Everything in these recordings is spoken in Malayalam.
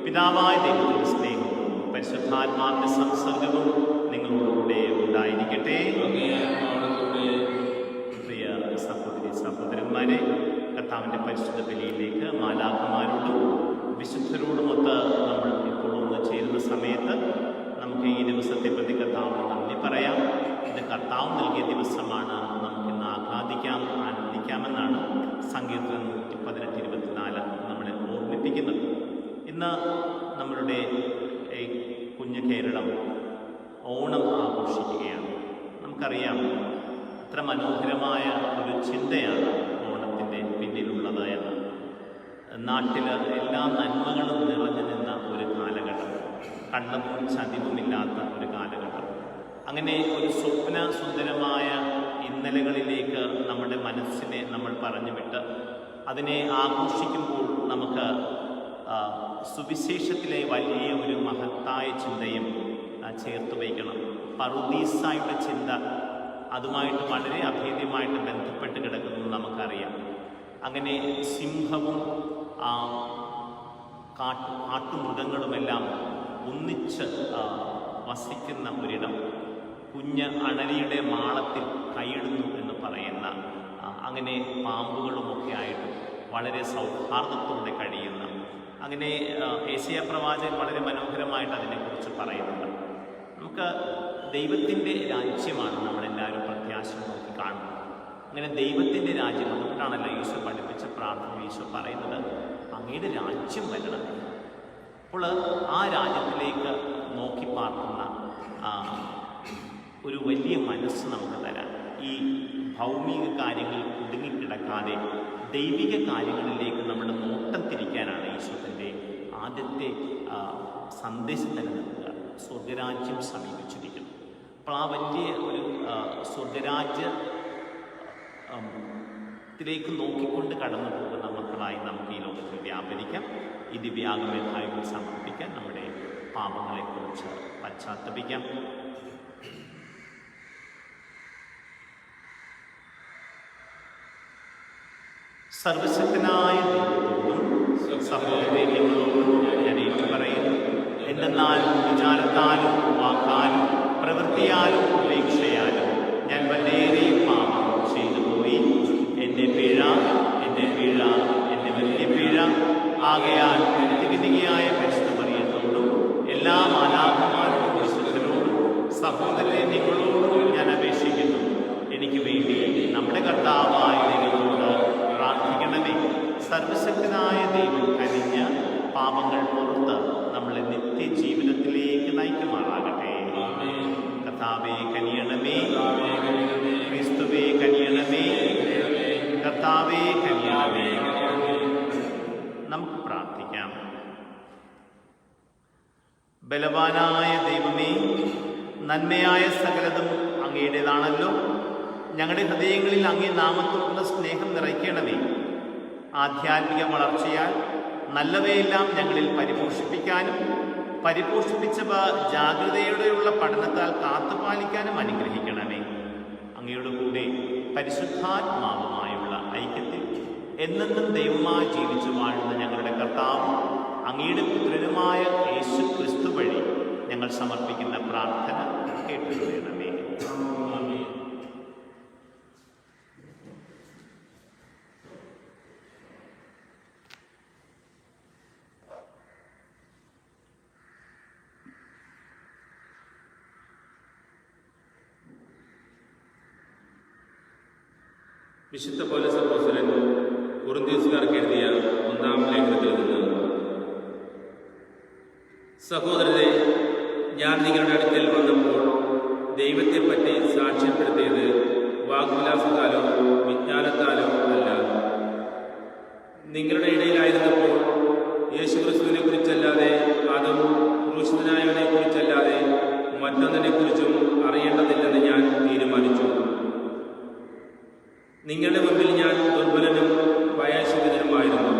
പിതാവായ ദൈവത്തിൻ്റെ സ്നേഹവും പരിശുദ്ധാത്മാവിൻ്റെ സംസർഗവും നിങ്ങളോടുകൂടെ ഉണ്ടായിരിക്കട്ടെ. പ്രിയ സഹോദരി സഹോദരന്മാരെ, കർത്താവിൻ്റെ പരിശുദ്ധ ബലിയിലേക്ക് മാലാഖമാരോടും വിശുദ്ധരോടുമൊത്ത് നമ്മൾ ഇപ്പോൾ ഒന്ന് ചേരുന്ന സമയത്ത് നമുക്ക് ഈ ദിവസത്തെ പ്രതി കർത്താവിന് നന്ദി പറയാം. ഇത് കർത്താവ് നൽകിയ ദിവസമാണ്, നമുക്കിന്ന് ആഹ്ലാദിക്കാം, ആനന്ദിക്കാമെന്നാണ് സങ്കീർത്തനം 118:24 നമ്മളെ ഓർമ്മിപ്പിക്കുന്നത്. ഇന്ന് നമ്മളുടെ കുഞ്ഞു കേരളം ഓണം ആഘോഷിക്കുകയാണ്. നമുക്കറിയാം എത്ര മനോഹരമായ ഒരു ചിന്തയാണ് ഓണത്തിൻ്റെ പിന്നിലുള്ളത് എന്ന്. നാട്ടിൽ എല്ലാ നന്മകളും നിറഞ്ഞു നിന്ന ഒരു കാലഘട്ടം, കള്ളവും ചതിവുമില്ലാത്ത ഒരു കാലഘട്ടം. അങ്ങനെ ഒരു സ്വപ്ന സുന്ദരമായ ഇന്നലകളിലേക്ക് നമ്മുടെ മനസ്സിനെ നമ്മൾ പറഞ്ഞു വിട്ട് അതിനെ ആഘോഷിക്കുമ്പോൾ നമുക്ക് സുവിശേഷത്തിലെ വലിയ ഒരു മഹത്തായ ചിന്തയും ചേർത്ത് വയ്ക്കണം. പറുദീസായുടെ ചിന്ത അതുമായിട്ട് വളരെ അഭേദ്യമായിട്ട് ബന്ധപ്പെട്ട് കിടക്കുന്നത് നമുക്കറിയാം. അങ്ങനെ സിംഹവും കാട്ടുമൃഗങ്ങളുമെല്ലാം ഒന്നിച്ച് വസിക്കുന്ന ഒരിടം, കുഞ്ഞ് അണലിയുടെ മാളത്തിൽ കൈയിടുന്നു എന്ന് പറയുന്ന, അങ്ങനെ പാമ്പുകളുമൊക്കെ ആയിട്ട് വളരെ സൗഹാർദ്ദത്തോടെ കഴിയുന്ന, അങ്ങനെ ഏശയ്യാ പ്രവാചകൻ വളരെ മനോഹരമായിട്ട് അതിനെക്കുറിച്ച് പറയുന്നുണ്ട്. നമുക്ക് ദൈവത്തിൻ്റെ രാജ്യമാണ് നമ്മളെല്ലാവരും പ്രത്യാശ നോക്കി കാണുന്നത്. അങ്ങനെ ദൈവത്തിൻ്റെ രാജ്യം, അതുകൊണ്ടാണല്ലോ ഈശോ പഠിപ്പിച്ച പ്രാർത്ഥന ഈശോ പറയുന്നത്, അങ്ങയുടെ രാജ്യം വരണം. അപ്പോൾ ആ രാജ്യത്തിലേക്ക് നോക്കി പാർക്കുന്ന ഒരു വലിയ മനസ്സ് നമുക്ക് തരാൻ, ഈ ഭൗമിക കാര്യങ്ങളിൽ കുടുങ്ങിക്കിടക്കാതെ ദൈവിക കാര്യങ്ങളിലേക്ക് നമ്മുടെ നോട്ടം തിരിക്കാനാണ് ഈശോത്തിൻ്റെ ആദ്യത്തെ സന്ദേശം തന്നെ നൽകുക. സ്വർഗരാജ്യം സമീപിച്ചിരിക്കുന്നു. അപ്പോൾ ആ വലിയ ഒരു സ്വർഗരാജ്യത്തിലേക്ക് നോക്കിക്കൊണ്ട് കടന്നു പോകുന്ന മക്കളായി നമുക്ക് ഈ ലോകത്തിൽ വ്യാപരിക്കാം. ഈ ദിവ്യാഗമേധായങ്ങൾ സമർപ്പിക്കാൻ, നമ്മുടെ പാപങ്ങളെക്കുറിച്ച് പശ്ചാത്തപിക്കാം. സർവശക്തനായ ദൈവത്തോടും സഹോദരങ്ങളോടും ഞാൻ ഏറ്റുപറയുന്നു. എന്തെന്നാൽ വിചാരത്താലും വാക്കാലും പ്രവൃത്തിയാലും ഉപേക്ഷയാലും ഞാൻ വളരെയേറെ പാപം ചെയ്തു പോയി. എൻ്റെ പിഴ എൻ്റെ വലിയ പിഴ. ആകയാൽ തികതികയായ പരിശുദ്ധ മറിയത്തോടും എല്ലാ മാലാഖമാരോടും വിശുദ്ധരോടും സഹോദരനെ നിങ്ങളോടും ഞാൻ അപേക്ഷിക്കുന്നു, എനിക്ക് വേണ്ടി നമ്മുടെ കർത്താവായ ദൈവത്തോട് പ്രാർത്ഥിക്കണമേ. സർവശക്തനായ ദൈവം കനിഞ്ഞ് പാപങ്ങൾ പുറത്ത് നമ്മളെ നിത്യജീവിതത്തിലേക്ക് നയിക്കുമാറാകട്ടെ. കർത്താവേ കനിയണമേ, ക്രിസ്തുവേ കനിയണമേ, കർത്താവേ കനിയണമേ. നമുക്ക് പ്രാർത്ഥിക്കാം. ബലവാനായ ദൈവമേ, നന്മയായ സകലതും അങ്ങയുടേതാണല്ലോ. ഞങ്ങളുടെ ഹൃദയങ്ങളിൽ അങ്ങേ നാമത്തോടുള്ള സ്നേഹം നിറയ്ക്കണമേ. ആധ്യാത്മിക വളർച്ചയാൽ നല്ലവയെല്ലാം ഞങ്ങളിൽ പരിപോഷിപ്പിക്കാനും പരിപോഷിപ്പിച്ചവ ജാഗ്രതയോടെയുള്ള പഠനത്താൽ കാത്തുപാലിക്കാനും അനുഗ്രഹിക്കണമേ. അങ്ങയുടെ കൂടെ പരിശുദ്ധാത്മാവുമായുള്ള ഐക്യത്തിൽ എന്നെന്നും ദൈവമായി ജീവിച്ചു വാഴുന്ന ഞങ്ങളുടെ കർത്താവും അങ്ങയുടെ പുത്രനുമായ യേശു ക്രിസ്തു വഴി ഞങ്ങൾ സമർപ്പിക്കുന്ന പ്രാർത്ഥന കേട്ടുകൊള്ളണമേ. വിശുദ്ധ പൗലോസ് അപ്പോസ്തലൻ കൊരിന്ത്യർക്കാർക്ക് എഴുതിയ 1-ാം ലേഖനത്തിൽ നിന്ന്: സഹോദരരെ, ഞാൻ നിങ്ങളുടെ അടുക്കൽ വന്നപ്പോൾ ദൈവത്തെപ്പറ്റി സാക്ഷ്യപ്പെടുത്തിയത് വാഗ്വിലാസത്താലോ വിജ്ഞാനത്താലോ അല്ല. നിങ്ങളുടെ ഇടയിലായിരുന്നപ്പോൾ യേശുക്രിസ്തുവിനെ കുറിച്ചല്ലാതെ, അതും ക്രൂശിതനായവനെ കുറിച്ചല്ലാതെ മറ്റൊന്നിനെക്കുറിച്ചും അറിയേണ്ടതില്ലെന്ന് ഞാൻ തീരുമാനിച്ചു. നിങ്ങളുടെ മുമ്പിൽ ഞാൻ ദുർബലനും വയശുദ്ധനുമായിരുന്നു.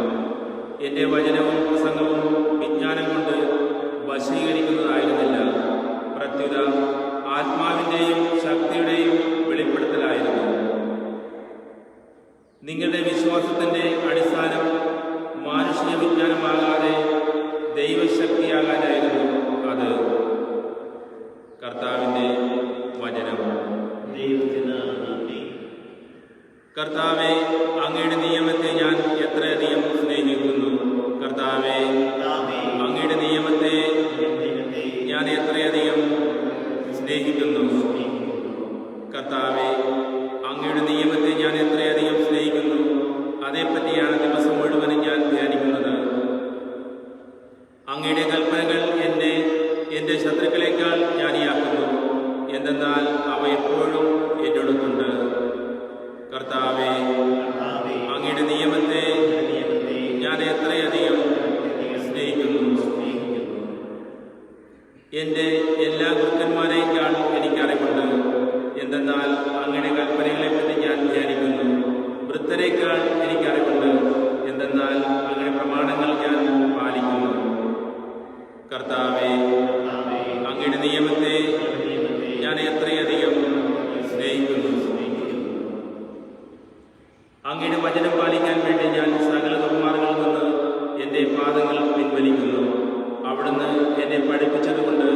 എൻ്റെ വചനവും പ്രസംഗവും വിജ്ഞാനം കൊണ്ട് വശീകരിക്കുന്നതായിരുന്നില്ല, പ്രത്യുത ആത്മാവിൻ്റെയും ശക്തിയുടെയും വെളിപ്പെടുത്തലായിരുന്നു. നിങ്ങളുടെ വിശ്വാസത്തിൻ്റെ അടിസ്ഥാനം കർത്താവെ, അങ്ങയുടെ നിയമത്തെ ഞാൻ എത്രയധികം സ്നേഹിക്കുന്നു. കർത്താവെ, അങ്ങയുടെ നിയമത്തെ ഞാൻ എത്രയധികം സ്നേഹിക്കുന്നു. കർത്താവെ, അങ്ങയുടെ നിയമത്തെ ഞാൻ എത്രയധികം സ്നേഹിക്കുന്നു. അതേപ്പറ്റിയാണ് ദിവസം മുഴുവനും ഞാൻ ധ്യാനിക്കുന്നത്. അങ്ങയുടെ കൽപ്പനകൾ എൻ്റെ ശത്രുക്കളെക്കാൾ ജ്ഞാനിയാക്കുന്നു. എന്തെന്നാൽ അവ എപ്പോഴും എന്നോടൊത്തുണ്ട്. കർത്താവെ, അങ്ങയുടെ നിയമത്തെ ഞാൻ എത്രയധികം സ്നേഹിക്കുന്നു. എൻ്റെ എല്ലാ ഗുരുക്കന്മാരെക്കാൾ എനിക്കറിവുണ്ട്. എന്തെന്നാൽ അങ്ങയുടെ കൽപ്പനകളെപ്പറ്റി ഞാൻ ധ്യാനിക്കുന്നു. വൃദ്ധരേക്കാൾ എനിക്കറിവുണ്ട്. എന്തെന്നാൽ അങ്ങയുടെ പ്രമാണങ്ങൾ ഞാൻ പാലിക്കുന്നു. കർത്താവെ, അങ്ങയുടെ നിയമത്തെ ഞാൻ എത്രയധികം സ്നേഹിക്കുന്നു. അങ്ങയുടെ വചനം പാലിക്കാൻ വേണ്ടി ഞാൻ സകല ദുർമാർഗ്ഗങ്ങളിൽ നിന്ന് എൻ്റെ പാദങ്ങൾ പിൻവലിക്കുന്നു. അവിടുന്ന് എന്നെ പഠിപ്പിച്ചതുകൊണ്ട്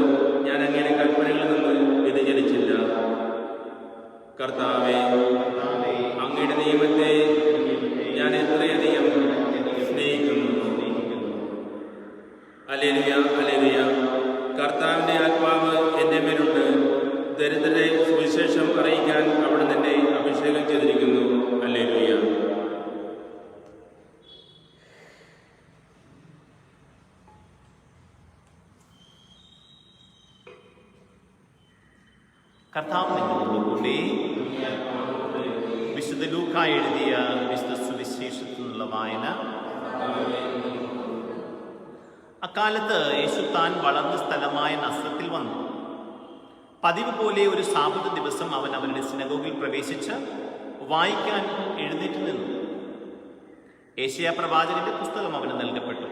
ഞാൻ അങ്ങയുടെ കൽപ്പനകളിൽ നിന്ന് വ്യതിചലിച്ചില്ല. കർത്താവെ, അങ്ങയുടെ നിയമത്തെ ഞാൻ എത്രയധികം സ്നേഹിക്കുന്നു. Hallelujah, hallelujah. കർത്താവിൻ്റെ ആത്മാവ് എൻ്റെ മേലുണ്ട്. ദരിദ്രരെ സുവിശേഷം അറിയിക്കാൻ അവിടുന്ന് എന്നെ അഭിഷേകം ചെയ്തിരിക്കുന്നു. ഹല്ലേലൂയ. കർത്താവ് നിങ്ങളോടുകൂടി. വിശുദ്ധ ലൂക്ക എഴുതിയ വിശുദ്ധ സുവിശേഷത്തിൽ നിന്നുള്ള വായന. അക്കാലത്ത് യേശു താൻ വളർന്ന സ്ഥലമായ നസ്രത്തിൽ വന്നു. പതിവ് പോലെ ഒരു സാബത്ത് ദിവസം അവൻ അവരുടെ സിനഗോഗിൽ പ്രവേശിച്ച് വായിക്കാൻ എഴുന്നേറ്റ് നിന്നു. യേശയ്യാ പ്രവാചകന്റെ പുസ്തകം അവന് നൽകപ്പെട്ടു.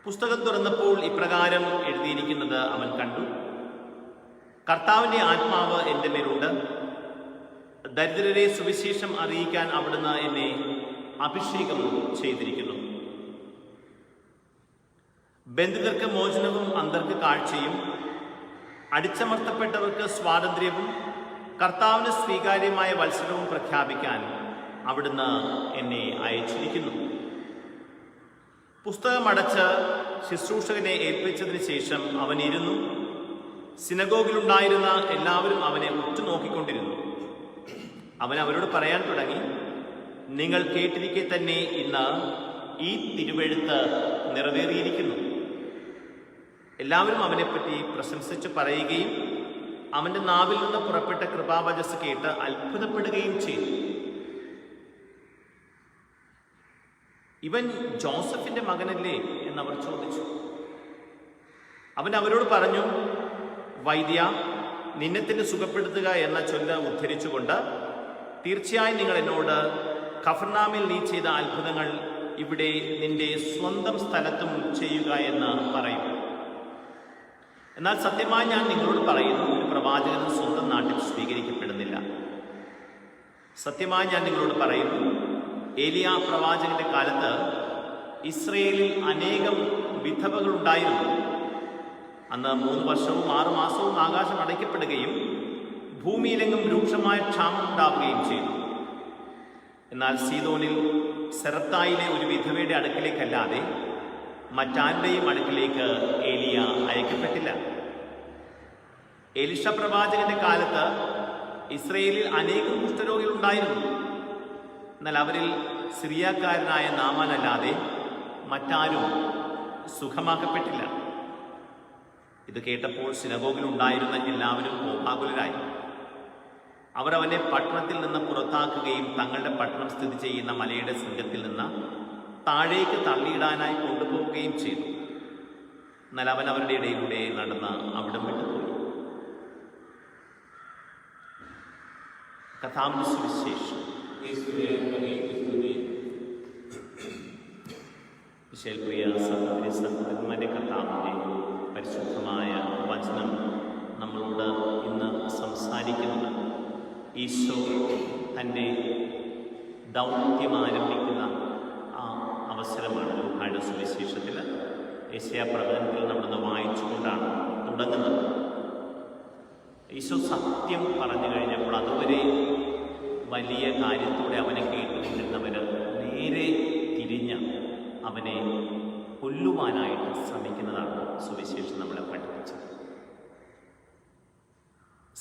പുസ്തകം തുറന്നപ്പോൾ ഇപ്രകാരം എഴുതിയിരിക്കുന്നത് അവൻ കണ്ടു: കർത്താവിൻ്റെ ആത്മാവ് എൻ്റെ മേലുണ്ട്. ദരിദ്രരെ സുവിശേഷം അറിയിക്കാൻ അവിടുന്ന് എന്നെ അഭിഷേകം ചെയ്തിരിക്കുന്നു. ബന്ധിതർക്ക് മോചനവും അന്ധർക്ക് കാഴ്ചയും അടിച്ചമർത്തപ്പെട്ടവർക്ക് സ്വാതന്ത്ര്യവും കർത്താവിന് സ്വീകാര്യമായ വത്സരവും പ്രഖ്യാപിക്കാൻ അവിടുന്ന് എന്നെ അയച്ചിരിക്കുന്നു. പുസ്തകമടച്ച് ശുശ്രൂഷകനെ ഏൽപ്പിച്ചതിന് ശേഷം അവൻ ഇരുന്നു. സിനഗോഗിലുണ്ടായിരുന്ന എല്ലാവരും അവനെ ഉറ്റുനോക്കിക്കൊണ്ടിരുന്നു. അവൻ അവരോട് പറയാൻ തുടങ്ങി: നിങ്ങൾ കേട്ടിരിക്കെ തന്നെ ഇന്ന് ഈ തിരുവെഴുത്ത് നിറവേറിയിരിക്കുന്നു. എല്ലാവരും അവനെപ്പറ്റി പ്രശംസിച്ച് പറയുകയും അവൻ്റെ നാവിൽ നിന്ന് പുറപ്പെട്ട കൃപാവചസ് കേട്ട് അത്ഭുതപ്പെടുകയും ചെയ്തു. ഇവൻ ജോസഫിന്റെ മകനല്ലേ എന്നവർ ചോദിച്ചു. അവൻ അവരോട് പറഞ്ഞു: വൈദ്യ, നിന്നെ തന്നെ സുഖപ്പെടുത്തുക എന്ന ചൊല്ല് ഉദ്ധരിച്ചുകൊണ്ട് തീർച്ചയായും നിങ്ങൾ എന്നോട് കഫർനാമിൽ നീ ചെയ്ത അത്ഭുതങ്ങൾ ഇവിടെ നിന്റെ സ്വന്തം സ്ഥലത്തും ചെയ്യുക എന്ന് പറയും. എന്നാൽ സത്യമായി ഞാൻ നിങ്ങളോട് പറയുന്നു, ഒരു പ്രവാചകനും സ്വന്തം നാട്ടിൽ സ്വീകരിക്കപ്പെടുന്നില്ല. സത്യമായി ഞാൻ നിങ്ങളോട് പറയുന്നു, ഏലിയ പ്രവാചകന്റെ കാലത്ത് ഇസ്രയേലിൽ അനേകം വിധവകൾ ഉണ്ടായിരുന്നു. അന്ന് 3 വർഷവും 6 മാസവും ആകാശം അടയ്ക്കപ്പെടുകയും ഭൂമിയിലെങ്ങും രൂക്ഷമായ ക്ഷാമം ഉണ്ടാവുകയും ചെയ്തു. എന്നാൽ സീദോനിൽ സെറത്തായിലെ ഒരു വിധവയുടെ അടുക്കിലേക്കല്ലാതെ മറ്റാരുടെയും അടുക്കിലേക്ക് ഏലിയ അയക്കപ്പെട്ടില്ല. എലിശ പ്രവാചകന്റെ കാലത്ത് ഇസ്രയേലിൽ അനേകം കുഷ്ഠരോഗികൾ ഉണ്ടായിരുന്നു. എന്നാൽ അവരിൽ സിറിയക്കാരനായ നാമാനല്ലാതെ മറ്റാരും സുഖമാക്കപ്പെട്ടില്ല. ഇത് കേട്ടപ്പോൾ സിനഗോഗിൽ ഉണ്ടായിരുന്ന എല്ലാവരും കോപാകുലരായി. അവർ അവനെ പട്ടണത്തിൽ നിന്ന് പുറത്താക്കുകയും തങ്ങളുടെ പട്ടണം സ്ഥിതി ചെയ്യുന്ന മലയുടെ ശൃംഗത്തിൽ നിന്ന് താഴേക്ക് തള്ളിയിടാനായി കൊണ്ടുപോവുകയും ചെയ്തു. എന്നാൽ അവൻ അവരുടെ ഇടയിലൂടെ നടന്ന് അവിടം വിട്ടുപോയി. കർത്താവിന്റെ സുവിശേഷം. പ്രിയ സഹോദരി സഹോദരന്മാരെ, കർത്താവിന്റെ പരിശുദ്ധമായ വചനം നമ്മളോട് ഇന്ന് സംസാരിക്കുന്നത് ഈശോ തൻ്റെ ദൗത്യം ആരംഭിക്കുന്ന ആ അവസരമാണ്. ലൂക്കായുടെ സുവിശേഷത്തിൽ യെശയ്യാ പ്രവചനത്തിൽ നമ്മളൊന്ന് വായിച്ചുകൊണ്ടാണ് തുടങ്ങുന്നത്. ഈശോ സത്യം പറഞ്ഞു കഴിഞ്ഞപ്പോൾ അതുവരെ വലിയ കാര്യത്തോടെ അവനെ കേട്ടുകൊണ്ടിരുന്നവർ നേരെ തിരിഞ്ഞ് അവനെ കൊല്ലുവാനായിട്ട് ശ്രമിക്കുന്നതാണ് സുവിശേഷം നമ്മളെ പഠിപ്പിച്ചത്.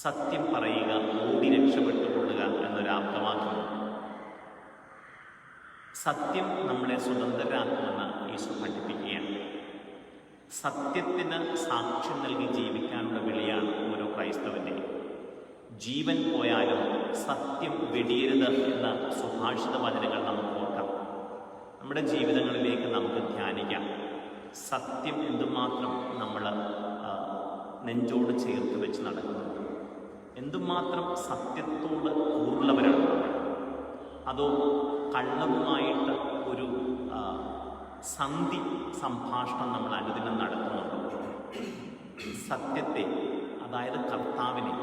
സത്യം പറയുക, ഓടി രക്ഷപ്പെട്ടുകൊള്ളുക എന്നൊരാപ്തവാക്യമുണ്ട്. സത്യം നമ്മളെ സ്വതന്ത്രരാക്കുമെന്ന് യേശു പഠിപ്പിക്കുകയാണ്. സത്യത്തിന് സാക്ഷ്യം നൽകി ജീവിക്കാനുള്ള വിളിയാണ് ഓരോ ക്രൈസ്തവൻ്റെയും. ജീവൻ പോയാലും സത്യം വെടിയരുത് എന്ന സുഭാഷിത വചനങ്ങൾ നമുക്ക് ഓർക്കാം. നമ്മുടെ ജീവിതങ്ങളിലേക്ക് നമുക്ക് ധ്യാനിക്കാം. സത്യം എന്തുമാത്രം നമ്മൾ നെഞ്ചോട് ചേർത്ത് വെച്ച് നടക്കുന്നുണ്ട്, എന്തുമാത്രം സത്യത്തോട് കൂറുള്ളവരാണ്. അതോ കള്ളവുമായിട്ട് ഒരു സന്ധി സംഭാഷണം നമ്മൾ അനുദിനം നടത്തുന്നുണ്ടോ? സത്യത്തെ, അതായത് കർത്താവിനെ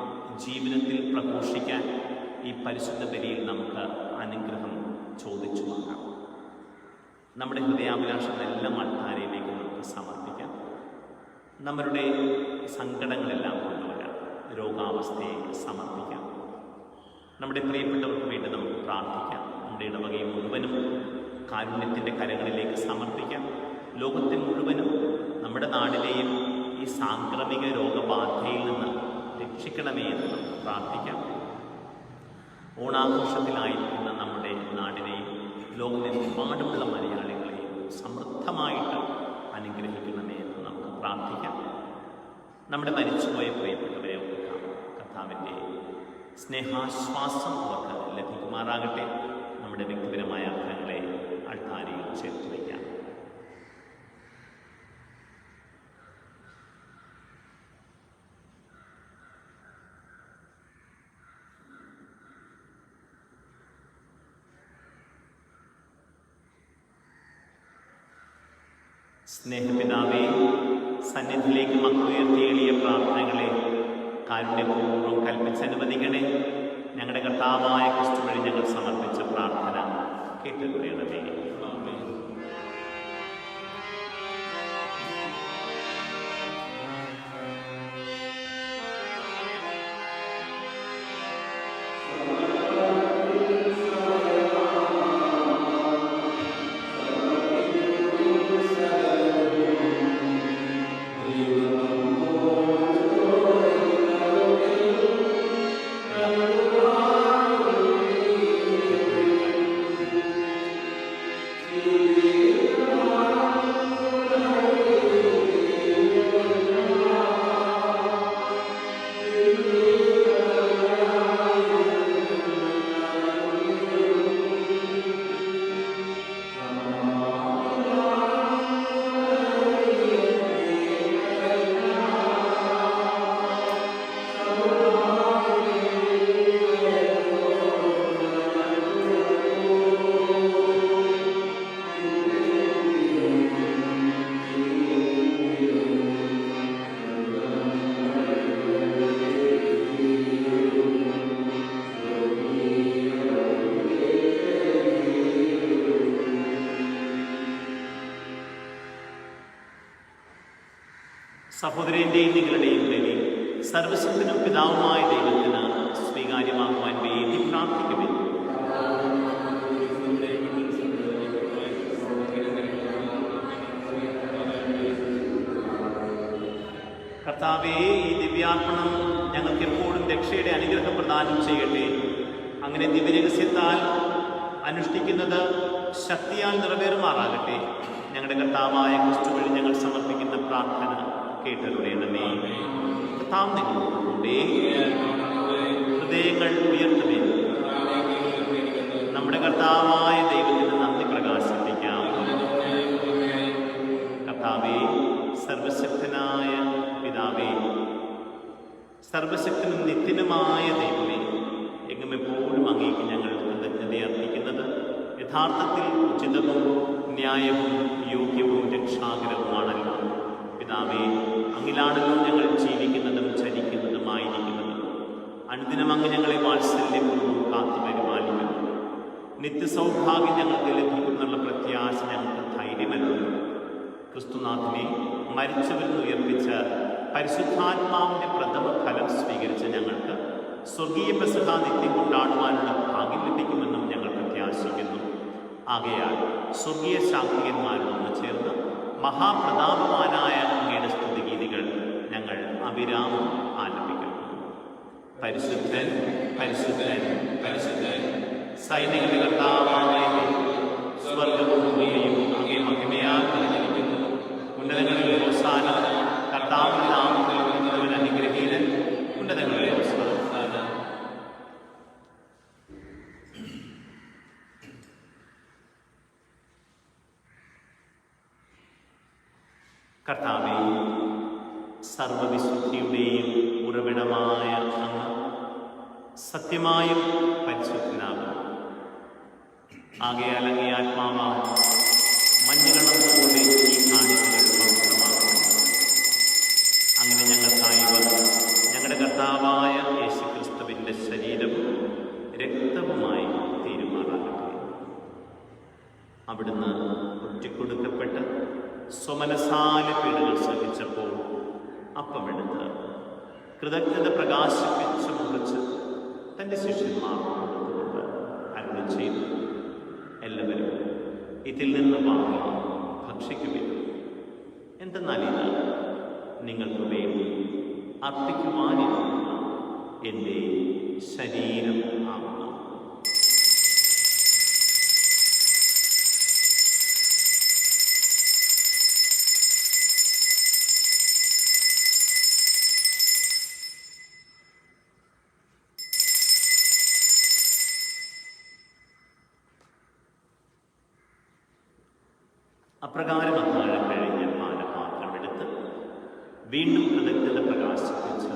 ജീവിതത്തിൽ പ്രഘോഷിക്കാൻ ഈ പരിശുദ്ധ ബലിയിൽ നമുക്ക് അനുഗ്രഹം ചോദിച്ചു വാങ്ങാം. നമ്മുടെ ഹൃദയാഭിലാഷങ്ങളെല്ലാം അൾത്താരയിലേക്ക് നമുക്ക് സമർപ്പിക്കാം. നമ്മളുടെ സങ്കടങ്ങളെല്ലാം കൊണ്ടുവരാം, രോഗാവസ്ഥയെ സമർപ്പിക്കാം. നമ്മുടെ പ്രിയപ്പെട്ടവർക്ക് വേണ്ടി നമുക്ക് പ്രാർത്ഥിക്കാം. നമ്മുടെ ഇടവകയെ മുഴുവനും കാരുണ്യത്തിൻ്റെ കരങ്ങളിലേക്ക് സമർപ്പിക്കാം. ലോകത്തെ മുഴുവനും നമ്മുടെ നാടിനെയും ഈ സാംക്രമിക രോഗബാധയിൽ നിന്ന് രക്ഷിക്കണമേ എന്ന് നമുക്ക് പ്രാർത്ഥിക്കാം. ഓണാഘോഷത്തിലായിരിക്കുന്ന നമ്മുടെ നാടിനെയും ലോകമെമ്പാടുമുള്ള മലയാളികളെയും സമൃദ്ധമായിട്ട് അനുഗ്രഹിക്കണമേ എന്ന് നമുക്ക് പ്രാർത്ഥിക്കാം. നമ്മുടെ മരിച്ചുപോയ പ്രിയപ്പെട്ടവരെ ഓർക്കാം. കർത്താവിൻ്റെ സ്നേഹാശ്വാസം അവർക്ക് ലഭിക്കുമാറാകട്ടെ. നമ്മുടെ വ്യക്തിപരമായ അർത്ഥങ്ങളെ അൾത്താരയിൽ ചേർത്ത് വയ്ക്കാം. സ്നേഹപിതാവേ, സന്നിധിയിലേക്ക് മക്കളുയർത്തിയ എളിയ പ്രാർത്ഥനകളെ കാരുണ്യപൂർവ്വം കൽപ്പിച്ചനുവദിക്കണേ. ഞങ്ങളുടെ കർത്താവായ ക്രിസ്തു വഴി ഞങ്ങൾ സമർപ്പിച്ച പ്രാർത്ഥന കേട്ടുകൊള്ളണമേ. സഹോദരൻ്റെയും നിങ്ങളുടെയും ബലി സർവശക്തനും പിതാവുമായ ദൈവത്തിന് സ്വീകാര്യമാകുവാൻ വേണ്ടി പ്രാർത്ഥിക്കുവിൻ. കർത്താവേ, ഈ ദിവ്യാർപ്പണം ഞങ്ങൾക്ക് എപ്പോഴും രക്ഷയുടെ അനുഗ്രഹം പ്രദാനം ചെയ്യട്ടെ. അങ്ങനെ ദിവ്യരഹസ്യത്താൽ അനുഷ്ഠിക്കുന്നത് ശക്തിയാൽ നിറവേറുമാറാകട്ടെ. ഞങ്ങളുടെ കർത്താവായ ക്രിസ്തു വഴി ഞങ്ങൾ സമർപ്പിക്കുന്ന പ്രാർത്ഥന കേട്ടരുളേണമേ. കർത്താവ് നിങ്ങളോടുകൂടെ ഹൃദയങ്ങൾ ഉയർത്തുമേ. നമ്മുടെ കർത്താവായ ദൈവത്തിന് നന്ദി പ്രകാശിപ്പിക്കാം. കർത്താവേ, സർവശക്തനായ പിതാവേ, സർവശക്തനും നിത്യനുമായ ദൈവമേ, എങ്ങും എപ്പോഴും അങ്ങേക്ക് ഞങ്ങൾ കൃതജ്ഞത അർപ്പിക്കുന്നത് യഥാർത്ഥത്തിൽ ഉചിതവും ന്യായവും യോഗ്യവും രക്ഷാകരവുമാണല്ലോ. പിതാവേ, അങ്ങിലാണല്ലോ ഞങ്ങൾ ജീവിക്കുന്നതും ചരിക്കുന്നതുമായിരിക്കുന്നതും. അനുദിനം അങ്ങ് ഞങ്ങളെ വാത്സല്യപൂർവ്വം കാത്തു പരിപാലിക്കുന്നു. നിത്യസൗഭാഗ്യം ഞങ്ങൾക്ക് ലഭിക്കുന്നുള്ള പ്രത്യാശ ഞങ്ങൾക്ക് ധൈര്യമല്ലോ. ക്രിസ്തുനാഥനെ മരിച്ചവരിൽ ഉയർപ്പിച്ച പരിശുദ്ധാത്മാവിൻ്റെ പ്രഥമ ഫലം സ്വീകരിച്ച ഞങ്ങൾക്ക് സ്വർഗീയ പെസഹ നിത്യം കൊണ്ടാടുവാനുള്ള ഭാഗ്യം ലഭിക്കുമെന്നും ഞങ്ങൾ പ്രത്യാശിക്കുന്നു. ആകയാൽ സ്വർഗീയ ശാക്തികന്മാരോടൊന്ന് ചേർന്ന് മഹാപ്രതാപവാനായ അങ്ങയുടെ സ്തുതിഗീതികൾ ഞങ്ങൾ അവിരാമം ആലപിക്കുന്നു. പരിശുദ്ധൻ പരിശുദ്ധൻ പരിശുദ്ധൻ, സൈനികരുടെ കർത്താവായ സ്വർഗ്ഗവും ഭൂമിയും അങ്ങേ മഹിമയാൽ നിറഞ്ഞിരിക്കുന്നു. ഉന്നതങ്ങളിൽ ഹോസാന, കർത്താവിന്റെ നാമത്തിൽ വരുന്നവൻ അനുഗ്രഹീതൻ. ഉന്നതങ്ങളിൽ ഹോസാന. കർത്താവേ, സർവവിശുദ്ധിയുടെയും ഉറവിടമായ അങ്ങ് സത്യമായും പരിശുദ്ധനാകും. ആകയാൽ അങ്ങേ ആത്മാവാൻ മഞ്ഞുകണം പോലെ ഈ കാണിക്കകൾ പവിത്രമാകും. അങ്ങനെ ഞങ്ങൾക്കായി ഞങ്ങളുടെ കർത്താവായ യേശുക്രിസ്തുവിൻ്റെ ശരീരവും രക്തവുമായി തീരുമാറാകട്ടെ. അവിടുന്ന് ഒറ്റിക്കൊടുക്കപ്പെട്ട് സ്വമനസാല പീഡകൾ സഹിച്ചപ്പോൾ അപ്പമെടുത്ത് കൃതജ്ഞത പ്രകാശിപ്പിച്ച് മുറിച്ച് തൻ്റെ ശിഷ്യന്മാർക്ക് കൊടുത്തുകൊണ്ട് അരുളി ചെയ്തു, എല്ലാവരും ഇതിൽ നിന്ന് വാങ്ങി ഭക്ഷിക്കുവിൻ. എന്തെന്നാൽ ഇത് നിങ്ങൾക്ക് വേണ്ടി അർപ്പിക്കുവാനിരിക്കുന്ന എൻ്റെ ശരീരം ആകുന്നു. അപ്രകാരം അത്താഴം കഴിഞ്ഞ് പാനപാത്രമെടുത്ത് വീണ്ടും കൃതജ്ഞത പ്രകാശിപ്പിച്ച്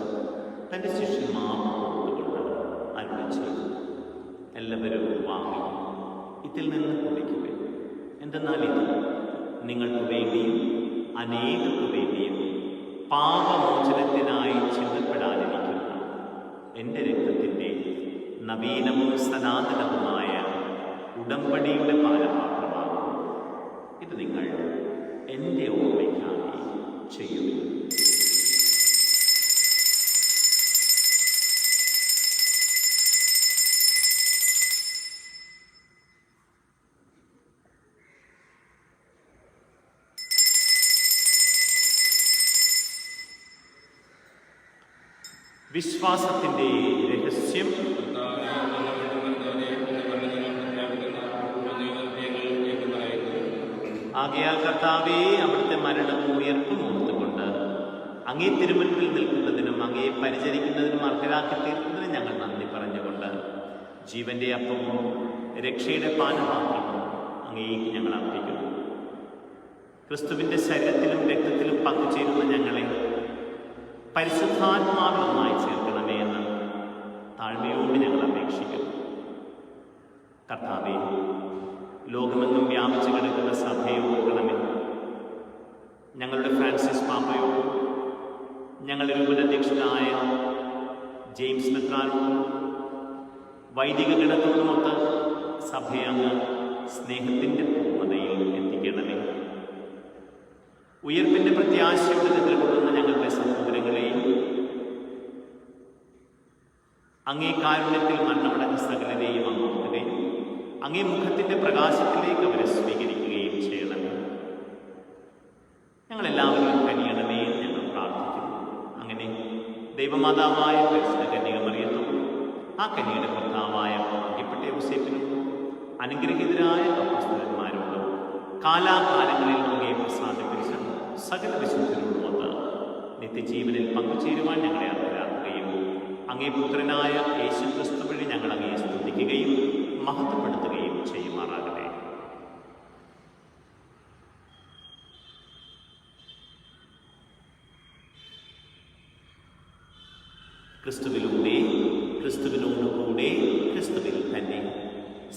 തൻ്റെ ശിഷ്യന്മാർക്ക് കൊടുത്തുകൊണ്ട് അരുളി ചെയ്തു, എല്ലാവരും വാങ്ങി ഇതിൽ നിന്ന് കുടിക്കുവിൻ. എന്തെന്നാൽ ഇത് നിങ്ങൾക്ക് വേണ്ടിയും അനേകർക്ക് വേണ്ടിയും പാപമോചനത്തിനായി ചിന്തപ്പെടാനിരിക്കുന്ന എൻ്റെ രക്തത്തിൻ്റെ നവീനവും സനാതനവുമായ ഉടമ്പടിയുടെ പാനപാത്രമാകും. ഇത് നിങ്ങൾ എൻ്റെ ഓർമ്മയ്ക്കായി ചെയ്യുക. വിശ്വാസത്തിൻ്റെ രഹസ്യം. ആകയാൽ കർത്താവേ, അവിടുത്തെ മരണവും ഉയർപ്പും ഓർത്തുകൊണ്ട് അങ്ങേ തിരുമുൻപിൽ നിൽക്കുന്നതിനും അങ്ങയെ പരിചരിക്കുന്നതിനും അർഹരാക്കി തീർക്കുന്നതിനും ഞങ്ങൾ നന്ദി പറഞ്ഞുകൊണ്ട് ജീവന്റെ അപ്പവും രക്ഷയുടെ പാനപാത്രവും അങ്ങേക്ക് ഞങ്ങൾ അർപ്പിക്കുന്നു. ക്രിസ്തുവിൻ്റെ ശരീരത്തിലും രക്തത്തിലും പങ്കുചേരുന്ന ഞങ്ങളെ പരിശുദ്ധാത്മാവിൽ ഒന്നായി ചേർക്കണമേ എന്ന് താഴ്മയോട് ഞങ്ങൾ അപേക്ഷിക്കുന്നു. കർത്താവേ, ലോകമെങ്ങും വ്യാപിച്ചു കിടക്കുന്ന സഭയെ ഓർക്കണമേ. ഞങ്ങളുടെ ഫ്രാൻസിസ് പാപ്പയോടും ഞങ്ങളുടെ രൂപതാധ്യക്ഷനായ ജെയിംസ് മെത്രാനോടും വൈദിക ഗണത്തോടുമൊത്ത് സഭയെ അങ്ങ് സ്നേഹത്തിൻ്റെ പൂർണ്ണതയിൽ എത്തിക്കണമേ. ഉയർപ്പിൻ്റെ പ്രത്യാശയോടെ നിലകൊള്ളുന്ന ഞങ്ങളുടെ സഹോദരങ്ങളെയും അങ്ങേ കാരുണ്യത്തിൽ മരണമടഞ്ഞ സകലരെയും അങ്ങ് ഓർക്കുകയും അങ്ങേ മുഖത്തിൻ്റെ പ്രകാശത്തിലേക്ക് അവരെ സ്വീകരിക്കുകയും ചെയ്യണമേ. ഞങ്ങളെല്ലാവരും കനിയണമേ എന്ന് ഞങ്ങൾ പ്രാർത്ഥിക്കുന്നു. അങ്ങനെ ദൈവമാതാവായ പരിശുദ്ധ കന്യക മറിയത്തോടും ആ കന്യകയുടെ ഭർത്താവായ ഭാഗ്യപ്പെട്ട യോസേഫിനോടും അനുഗ്രഹീതരായ അപ്പോസ്തലന്മാരോടും കാലാകാലങ്ങളിൽ അങ്ങയെ പ്രസാദിപ്പിച്ച സകല വിശുദ്ധരോടുമൊത്ത് നിത്യജീവനിൽ പങ്കുചേരുവാൻ ഞങ്ങളെ അർഹരാക്കുകയും അങ്ങേ പുത്രനായ യേശുക്രിസ്തു വഴി ഞങ്ങൾ അങ്ങയെ സ്തുതിക്കുകയും മഹത്വപ്പെടുത്തുകയും ചെയ്യുമാറാകട്ടെ. ക്രിസ്തുവിലൂടെ, ക്രിസ്തുവിനോടുകൂടെ, ക്രിസ്തുവിൽ തന്നെ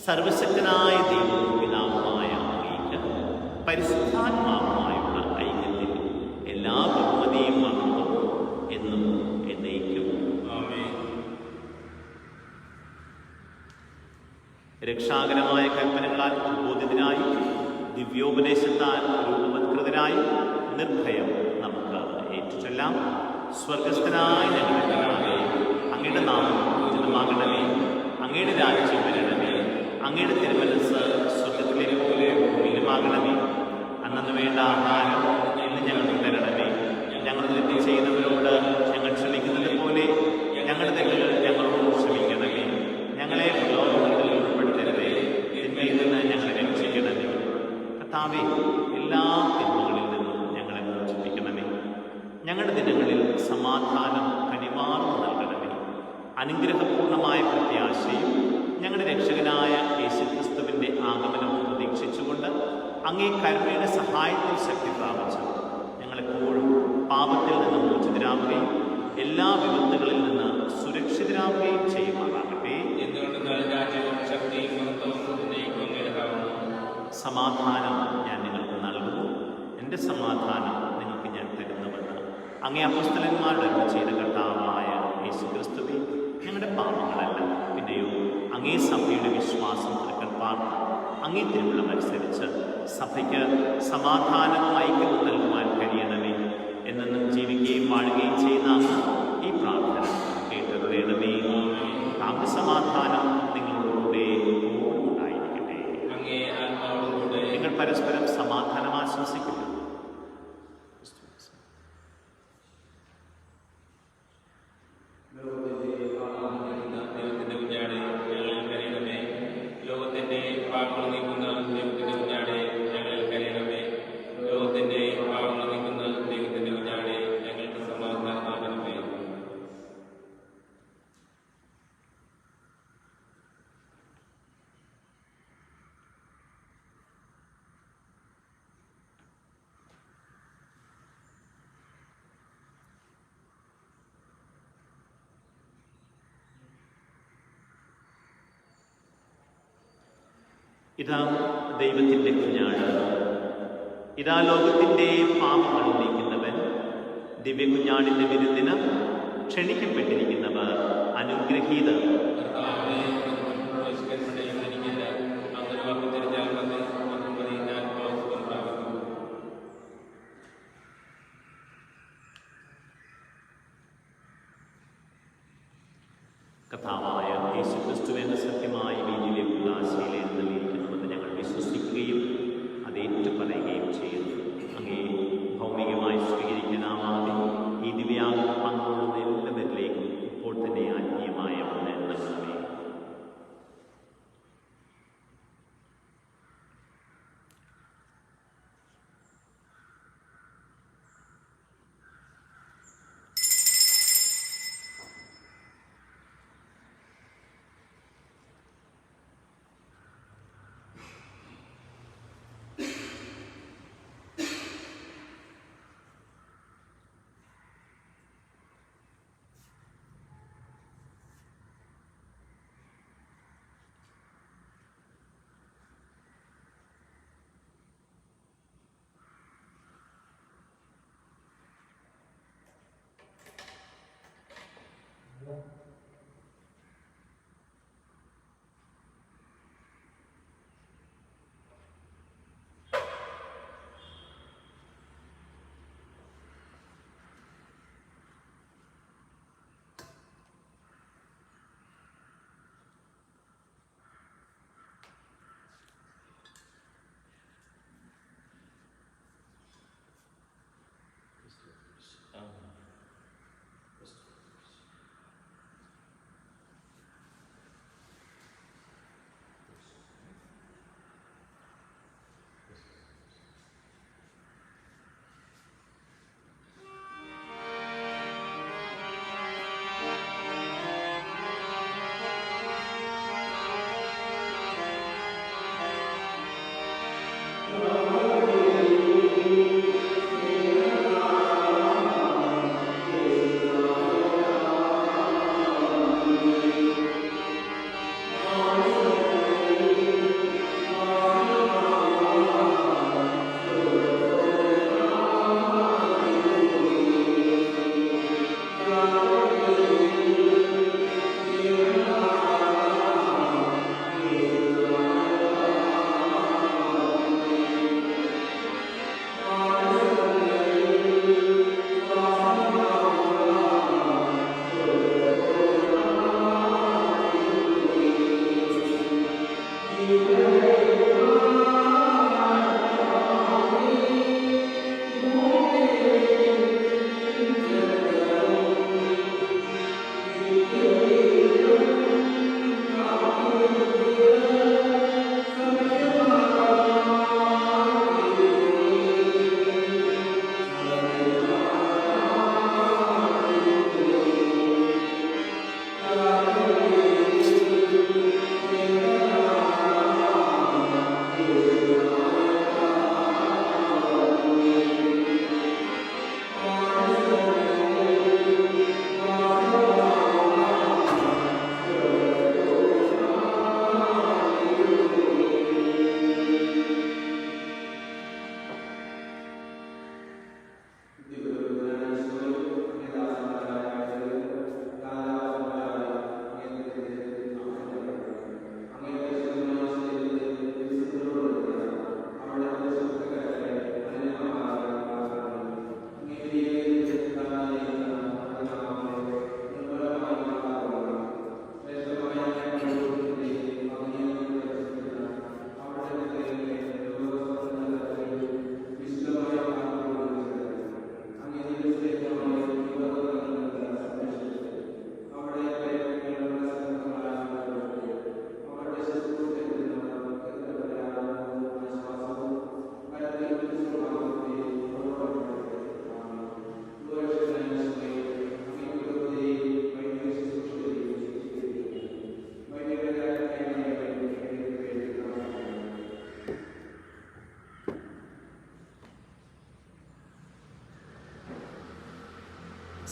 സർവശക്തനായ ദൈവവും പിതാവുമായ അങ്ങേക്ക് പരിശുദ്ധാത്മാവുമായുള്ള ഐക്യത്തിൽ എല്ലാ ബഹുമതിയും മഹത്വവും എന്നും എന്നേക്കും ആമേൻ. രക്ഷാകരമായ കൽപ്പനകളാൽ ഉദ്ബോധിതരായി ദിവ്യോപദേശത്താൽ രൂപവത്കൃതരായി നിർഭയം നമുക്ക് ഏറ്റുചൊല്ലാം. സ്വർഗസ്ഥനായ ഞങ്ങളുടെ പിതാവേ, അങ്ങയുടെ നാമം പൂജിതമാകണമേ, അങ്ങയുടെ രാജ്യം വരണമേ, അങ്ങയുടെ തിരുമനസ് സ്വർഗ്ഗത്തിലെ പോലെ ഭൂമിയിലുമാകണമേ. അന്നു വേണ്ട ആഹാരം ഇന്ന് ഞങ്ങൾക്ക് തരണമേ. ഞങ്ങൾ തെറ്റ് ചെയ്യുന്നവരോട് ഞങ്ങൾ ക്ഷമിക്കുന്നത് പോലെ ഞങ്ങളുടെ തെറ്റുകൾ ഞങ്ങളോട് ക്ഷമിക്കണമേ. ഞങ്ങളെ പ്രലോഭനത്തിൽ ഉൾപ്പെടുത്തരുതേ, തിന്മയിൽ നിന്ന് ഞങ്ങളെ രക്ഷിക്കണമേ. കർത്താവേ, എല്ലാ തിന്മകളിൽ നിന്നും ഞങ്ങളെ മോചിപ്പിക്കണമേ. ഞങ്ങളുടെ ദിനങ്ങളിൽ സമാധാനം കനിമാർന്നു നൽകണമേ. അനുഗ്രഹപൂർണമായ പ്രത്യാശയും ഞങ്ങളുടെ രക്ഷകനായ യേശുക്രിസ്തുവിൻ്റെ ആഗമനവും പ്രതീക്ഷിച്ചുകൊണ്ട് അങ്ങേ കരുണയുടെ സഹായത്തിൽ ശക്തി പ്രാപിച്ചു ഞങ്ങളെപ്പോഴും പാപത്തിൽ നിന്ന് മോചിതരാവുകയും എല്ലാ വിപത്തുകളിൽ നിന്ന് സുരക്ഷിതരാവുകയും ചെയ്യുമാറാകട്ടെ. സമാധാനം ഞാൻ നിങ്ങൾക്ക് നൽകുന്നു, എൻ്റെ സമാധാനം നിങ്ങൾക്ക് ഞാൻ തരുന്നുവെന്ന് അങ്ങേ അപ്പോസ്തലന്മാരുടെ അരുളി ചെയ്ത കർത്താവായ യേശുക്രിസ്തുവേ, ഞങ്ങളുടെ പാപങ്ങളല്ല പിന്നെയോ അങ്ങേ സഭയുടെ വിശ്വാസം തൃക്കൺ പാർത്ത് അങ്ങേ തിരുവുള്ളമനുസരിച്ച് സഭയ്ക്ക് സമാധാനവും ഐക്യവും നൽകുവാൻ കഴിയണമേ. എന്നെന്നും ജീവിക്കുകയും വാഴുകയും ചെയ്യുന്ന ഈ പ്രാർത്ഥന കേട്ടറിയണമേ. താങ്കളുടെ സമാധാനം നിങ്ങളോടുകൂടെ എപ്പോഴും ഉണ്ടായിരിക്കട്ടെ. നിങ്ങൾ പരസ്പരം സമാധാനം ആശംസിക്കുന്നു. ഇതാ ദൈവത്തിൻ്റെ കുഞ്ഞാട്, ഇതാ ലോകത്തിൻ്റെ പാപങ്ങൾ നീക്കുന്നവൻ. ദിവ്യ കുഞ്ഞാടിൻ്റെ വിരുന്നിന് ക്ഷണിക്കപ്പെട്ടിരിക്കുന്നവർ അനുഗ്രഹീതർ. കർത്താവായ യേശുക്രിസ്തുവിന്റെ സത്യമായ വീതിയിലേക്കുള്ള ആശയിൽ എഴുന്നള്ളിയിരിക്കുന്നുവെന്ന് ഞങ്ങൾ വിശ്വസിക്കുകയും അത് ഏറ്റുപറയുകയും ചെയ്യുന്നു. അങ്ങേ ഭൗമികമായി സ്വീകരിക്കാനാവാതെ ഈ ദിവ്യാഗം പങ്കുകൊള്ളുന്ന എല്ലാവരിലേക്കും ഇപ്പോൾ തന്നെ ആത്മീയമായ നൽകണമേ.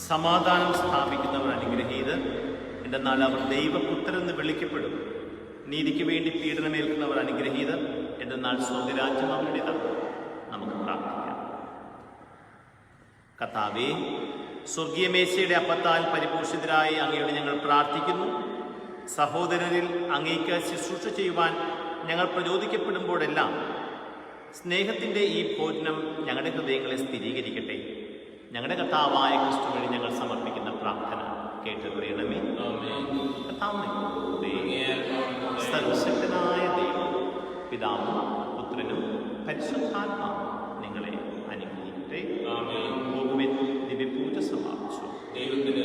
സമാധാനം സ്ഥാപിക്കുന്നവർ അനുഗ്രഹീതർ, എന്തെന്നാൽ അവർ ദൈവപുത്രരെന്ന് വിളിക്കപ്പെടും. നീതിക്ക് വേണ്ടി പീഡനമേൽക്കുന്നവർ അനുഗ്രഹീതർ, എന്തെന്നാൽ സ്വർഗ്ഗരാജ്യം അവരുടേതാണ്. നമുക്ക് പ്രാർത്ഥിക്കാം. കർത്താവേ, സ്വർഗീയ മേശയുടെ അപ്പത്താൽ പരിപോഷിതരായി അങ്ങയോട് ഞങ്ങൾ പ്രാർത്ഥിക്കുന്നു. സഹോദരരിൽ അങ്ങേക്ക് ശുശ്രൂഷ ചെയ്യുവാൻ ഞങ്ങൾ പ്രചോദിക്കപ്പെടുമ്പോഴെല്ലാം സ്നേഹത്തിൻ്റെ ഈ ഭോജനം ഞങ്ങളുടെ ഹൃദയങ്ങളെ സ്ഥിരീകരിക്കട്ടെ. ഞങ്ങളുടെ കർത്താവായ ക്രിസ്തു വഴി ഞങ്ങൾ സമർപ്പിക്കുന്ന പ്രാർത്ഥന കേട്ടുകൊള്ളണമേ. സർവശക്തനായ ദൈവം, പിതാവും പുത്രനും പരിശുദ്ധാത്മാവും നിങ്ങളെ അനുഗ്രഹിക്കട്ടെ. ദിവ്യപൂജ സമാപിച്ചു. ദൈവത്തിന്